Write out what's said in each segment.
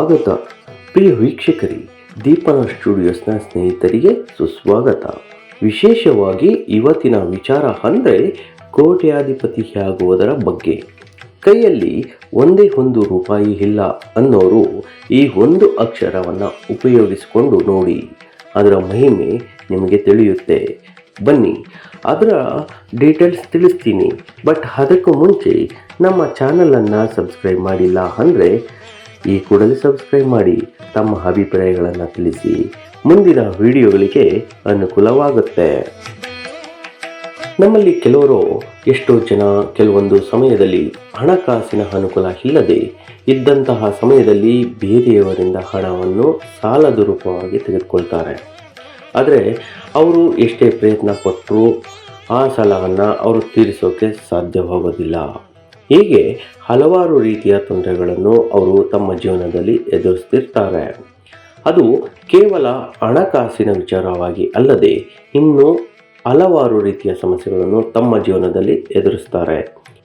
ಸ್ವಾಗತ. ಪ್ರಿಯ ವೀಕ್ಷಕರೇ, ದೀಪನ ಸ್ಟುಡಿಯೋಸ್ನ ಸ್ನೇಹಿತರಿಗೆ ಸುಸ್ವಾಗತ. ವಿಶೇಷವಾಗಿ ಇವತ್ತಿನ ವಿಚಾರ ಅಂದರೆ ಕೋಟ್ಯಾಧಿಪತಿಯಾಗುವುದರ ಬಗ್ಗೆ. ಕೈಯಲ್ಲಿ ಒಂದೇ ಒಂದು ರೂಪಾಯಿ ಇಲ್ಲ ಅನ್ನೋರು ಈ ಒಂದು ಅಕ್ಷರವನ್ನು ಉಪಯೋಗಿಸಿಕೊಂಡು ನೋಡಿ, ಅದರ ಮಹಿಮೆ ನಿಮಗೆ ತಿಳಿಯುತ್ತೆ. ಬನ್ನಿ ಅದರ ಡೀಟೇಲ್ಸ್ ತಿಳಿಸ್ತೀನಿ. ಬಟ್ ಅದಕ್ಕೂ ಮುಂಚೆ ನಮ್ಮ ಚಾನಲನ್ನು ಸಬ್ಸ್ಕ್ರೈಬ್ ಮಾಡಿಲ್ಲ ಅಂದರೆ ಈ ಕೂಡಲೇ ಸಬ್ಸ್ಕ್ರೈಬ್ ಮಾಡಿ, ತಮ್ಮ ಅಭಿಪ್ರಾಯಗಳನ್ನು ತಿಳಿಸಿ. ಮುಂದಿನ ವಿಡಿಯೋಗಳಿಗೆ ಅನುಕೂಲವಾಗುತ್ತೆ. ನಮ್ಮಲ್ಲಿ ಕೆಲವರು, ಎಷ್ಟೋ ಜನ ಕೆಲವೊಂದು ಸಮಯದಲ್ಲಿ ಹಣಕಾಸಿನ ಅನುಕೂಲ ಇಲ್ಲದೆ ಇದ್ದಂತಹ ಸಮಯದಲ್ಲಿ ಬೇರೆಯವರಿಂದ ಹಣವನ್ನು ಸಾಲದ ರೂಪವಾಗಿ ತೆಗೆದುಕೊಳ್ತಾರೆ. ಆದರೆ ಅವರು ಎಷ್ಟೇ ಪ್ರಯತ್ನ ಪಟ್ಟರೂ ಆ ಸಾಲವನ್ನು ಅವರು ತೀರಿಸೋಕೆ ಸಾಧ್ಯವಾಗೋದಿಲ್ಲ. ಹೀಗೆ ಹಲವಾರು ರೀತಿಯ ತೊಂದರೆಗಳನ್ನು ಅವರು ತಮ್ಮ ಜೀವನದಲ್ಲಿ ಎದುರಿಸ್ತಿರ್ತಾರೆ. ಅದು ಕೇವಲ ಹಣಕಾಸಿನ ವಿಚಾರವಾಗಿ ಅಲ್ಲದೆ ಇನ್ನೂ ಹಲವಾರು ರೀತಿಯ ಸಮಸ್ಯೆಗಳನ್ನು ತಮ್ಮ ಜೀವನದಲ್ಲಿ ಎದುರಿಸ್ತಾರೆ.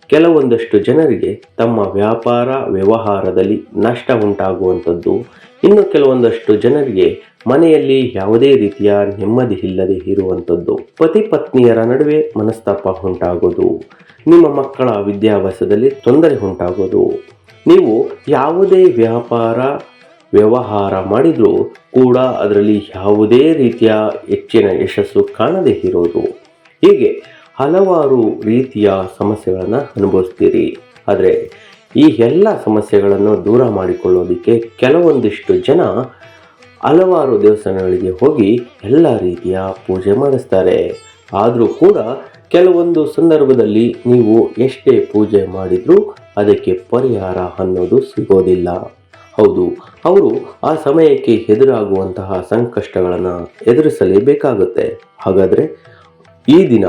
ಕೆಲವೊಂದಷ್ಟು ಜನರಿಗೆ ತಮ್ಮ ವ್ಯಾಪಾರ ವ್ಯವಹಾರದಲ್ಲಿ ನಷ್ಟ ಉಂಟಾಗುವಂಥದ್ದು, ಇನ್ನು ಕೆಲವೊಂದಷ್ಟು ಜನರಿಗೆ ಮನೆಯಲ್ಲಿ ಯಾವುದೇ ರೀತಿಯ ನೆಮ್ಮದಿ ಇಲ್ಲದೆ ಇರುವಂಥದ್ದು, ಪತಿ ಪತ್ನಿಯರ ನಡುವೆ ಮನಸ್ತಾಪ ಉಂಟಾಗೋದು, ನಿಮ್ಮ ಮಕ್ಕಳ ವಿದ್ಯಾಭ್ಯಾಸದಲ್ಲಿ ತೊಂದರೆ ಉಂಟಾಗೋದು, ನೀವು ಯಾವುದೇ ವ್ಯಾಪಾರ ವ್ಯವಹಾರ ಮಾಡಿದರೂ ಕೂಡ ಅದರಲ್ಲಿ ಯಾವುದೇ ರೀತಿಯ ಹೆಚ್ಚಿನ ಯಶಸ್ಸು ಕಾಣದೇ ಇರೋದು, ಹೀಗೆ ಹಲವಾರು ರೀತಿಯ ಸಮಸ್ಯೆಗಳನ್ನು ಅನುಭವಿಸ್ತೀರಿ. ಆದರೆ ಈ ಎಲ್ಲ ಸಮಸ್ಯೆಗಳನ್ನು ದೂರ ಮಾಡಿಕೊಳ್ಳೋದಕ್ಕೆ ಕೆಲವೊಂದಿಷ್ಟು ಜನ ಹಲವಾರು ದೇವಸ್ಥಾನಗಳಿಗೆ ಹೋಗಿ ಎಲ್ಲ ರೀತಿಯ ಪೂಜೆ ಮಾಡಿಸ್ತಾರೆ. ಆದರೂ ಕೂಡ ಕೆಲವೊಂದು ಸಂದರ್ಭದಲ್ಲಿ ನೀವು ಎಷ್ಟೇ ಪೂಜೆ ಮಾಡಿದರೂ ಅದಕ್ಕೆ ಪರಿಹಾರ ಅನ್ನೋದು ಸಿಗೋದಿಲ್ಲ. ಹೌದು, ಅವರು ಆ ಸಮಯಕ್ಕೆ ಎದುರಾಗುವಂತಹ ಸಂಕಷ್ಟಗಳನ್ನು ಎದುರಿಸಲೇಬೇಕಾಗುತ್ತೆ. ಹಾಗಾದರೆ ಈ ದಿನ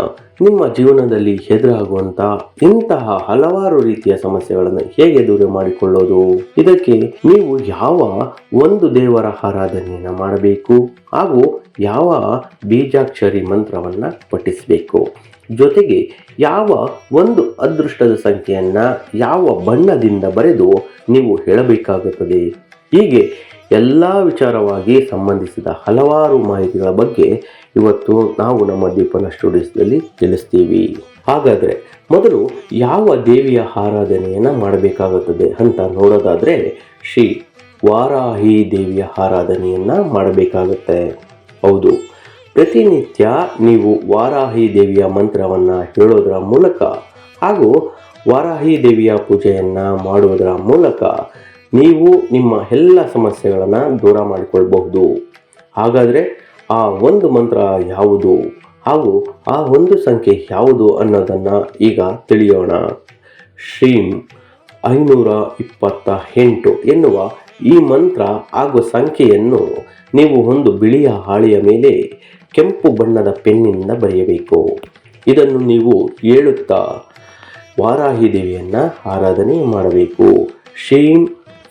ನಿಮ್ಮ ಜೀವನದಲ್ಲಿ ಎದುರಾಗುವಂತಹ ಇಂತಹ ಹಲವಾರು ರೀತಿಯ ಸಮಸ್ಯೆಗಳನ್ನು ಹೇಗೆ ದೂರ ಮಾಡಿಕೊಳ್ಳೋದು, ಇದಕ್ಕೆ ನೀವು ಯಾವ ಒಂದು ದೇವರ ಆರಾಧನೆಯನ್ನು ಮಾಡಬೇಕು ಹಾಗೂ ಯಾವ ಬೀಜಾಕ್ಷರಿ ಮಂತ್ರವನ್ನು ಪಠಿಸಬೇಕು, ಜೊತೆಗೆ ಯಾವ ಒಂದು ಅದೃಷ್ಟದ ಸಂಖ್ಯೆಯನ್ನು ಯಾವ ಬಣ್ಣದಿಂದ ಬರೆದು ನೀವು ಹೇಳಬೇಕಾಗುತ್ತದೆ, ಹೀಗೆ ಎಲ್ಲ ವಿಚಾರವಾಗಿ ಸಂಬಂಧಿಸಿದ ಹಲವಾರು ಮಾಹಿತಿಗಳ ಬಗ್ಗೆ ಇವತ್ತು ನಾವು ನಮ್ಮ ದೀಪನ ಸ್ಟುಡಿಯೋಸ್ನಲ್ಲಿ ತಿಳಿಸ್ತೀವಿ. ಹಾಗಾದರೆ ಮೊದಲು ಯಾವ ದೇವಿಯ ಆರಾಧನೆಯನ್ನು ಮಾಡಬೇಕಾಗುತ್ತದೆ ಅಂತ ನೋಡೋದಾದರೆ ಶ್ರೀ ವಾರಾಹಿ ದೇವಿಯ ಆರಾಧನೆಯನ್ನು ಮಾಡಬೇಕಾಗುತ್ತೆ. ಹೌದು, ಪ್ರತಿನಿತ್ಯ ನೀವು ವಾರಾಹಿ ದೇವಿಯ ಮಂತ್ರವನ್ನು ಹೇಳೋದರ ಮೂಲಕ ಹಾಗೂ ವಾರಾಹಿ ದೇವಿಯ ಪೂಜೆಯನ್ನು ಮಾಡುವುದರ ಮೂಲಕ ನೀವು ನಿಮ್ಮ ಎಲ್ಲ ಸಮಸ್ಯೆಗಳನ್ನು ದೂರ ಮಾಡಿಕೊಳ್ಬಹುದು. ಹಾಗಾದರೆ ಆ ಒಂದು ಮಂತ್ರ ಯಾವುದು ಹಾಗೂ ಆ ಒಂದು ಸಂಖ್ಯೆ ಯಾವುದು ಅನ್ನೋದನ್ನು ಈಗ ತಿಳಿಯೋಣ. ಶ್ರೀಂ 528 ಎನ್ನುವ ಈ ಮಂತ್ರ ಹಾಗೂ ಸಂಖ್ಯೆಯನ್ನು ನೀವು ಒಂದು ಬಿಳಿಯ ಹಾಳೆಯ ಮೇಲೆ ಕೆಂಪು ಬಣ್ಣದ ಪೆನ್ನಿನಿಂದ ಬರೆಯಬೇಕು. ಇದನ್ನು ನೀವು ಹೇಳುತ್ತಾ ವಾರಾಹಿ ದೇವಿಯನ್ನು ಆರಾಧನೆ ಮಾಡಬೇಕು. ಶ್ರೀಂ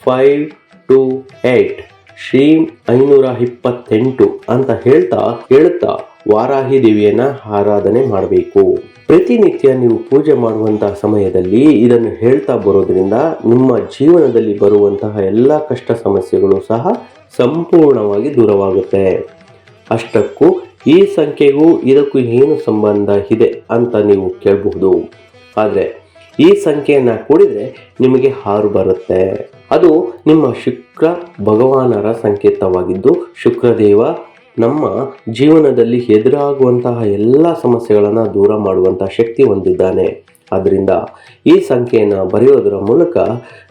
528 ಶ್ರೀಂ 528 ಅಂತ ಹೇಳುತ್ತಾ ವಾರಾಹಿ ದೇವಿಯನ್ನು ಆರಾಧನೆ ಮಾಡಬೇಕು. ಪ್ರತಿನಿತ್ಯ ನೀವು ಪೂಜೆ ಮಾಡುವಂತಹ ಸಮಯದಲ್ಲಿ ಇದನ್ನು ಹೇಳ್ತಾ ಬರೋದ್ರಿಂದ ನಿಮ್ಮ ಜೀವನದಲ್ಲಿ ಬರುವಂತಹ ಎಲ್ಲ ಕಷ್ಟ ಸಮಸ್ಯೆಗಳು ಸಹ ಸಂಪೂರ್ಣವಾಗಿ ದೂರವಾಗುತ್ತೆ. ಅಷ್ಟಕ್ಕೂ ಈ ಸಂಖ್ಯೆಗೂ ಇದಕ್ಕೂ ಏನು ಸಂಬಂಧ ಇದೆ ಅಂತ ನೀವು ಕೇಳಬಹುದು. ಆದರೆ ಈ ಸಂಖ್ಯೆಯನ್ನು ಕೂಡಿದರೆ ನಿಮಗೆ 6 ಬರುತ್ತೆ. ಅದು ನಿಮ್ಮ ಶುಕ್ರ ಭಗವಾನರ ಸಂಕೇತವಾಗಿದ್ದು, ಶುಕ್ರದೇವ ನಮ್ಮ ಜೀವನದಲ್ಲಿ ಎದುರಾಗುವಂತಹ ಎಲ್ಲ ಸಮಸ್ಯೆಗಳನ್ನು ದೂರ ಮಾಡುವಂತಹ ಶಕ್ತಿ ಹೊಂದಿದ್ದಾನೆ. ಆದ್ದರಿಂದ ಈ ಸಂಖ್ಯೆಯನ್ನು ಬರೆಯೋದರ ಮೂಲಕ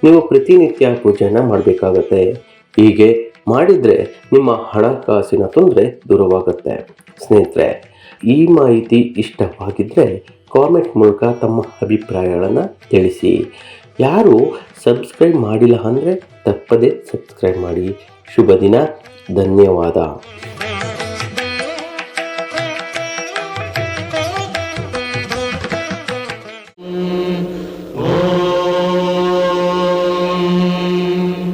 ನೀವು ಪ್ರತಿನಿತ್ಯ ಪೂಜೆಯನ್ನು ಮಾಡಬೇಕಾಗತ್ತೆ. ಹೀಗೆ ಮಾಡಿದರೆ ನಿಮ್ಮ ಹಣಕಾಸಿನ ತೊಂದರೆ ದೂರವಾಗುತ್ತೆ. ಸ್ನೇಹಿತರೆ, ಈ ಮಾಹಿತಿ ಇಷ್ಟವಾಗಿದ್ದರೆ ಕಾಮೆಂಟ್ ಮೂಲಕ ತಮ್ಮ ಅಭಿಪ್ರಾಯಗಳನ್ನು ತಿಳಿಸಿ. ಯಾರು ಸಬ್ಸ್ಕ್ರೈಬ್ ಮಾಡಿಲ್ಲ ಅಂದರೆ ತಪ್ಪದೇ ಸಬ್ಸ್ಕ್ರೈಬ್ ಮಾಡಿ. ಶುಭ ದಿನ. ಧನ್ಯವಾದ.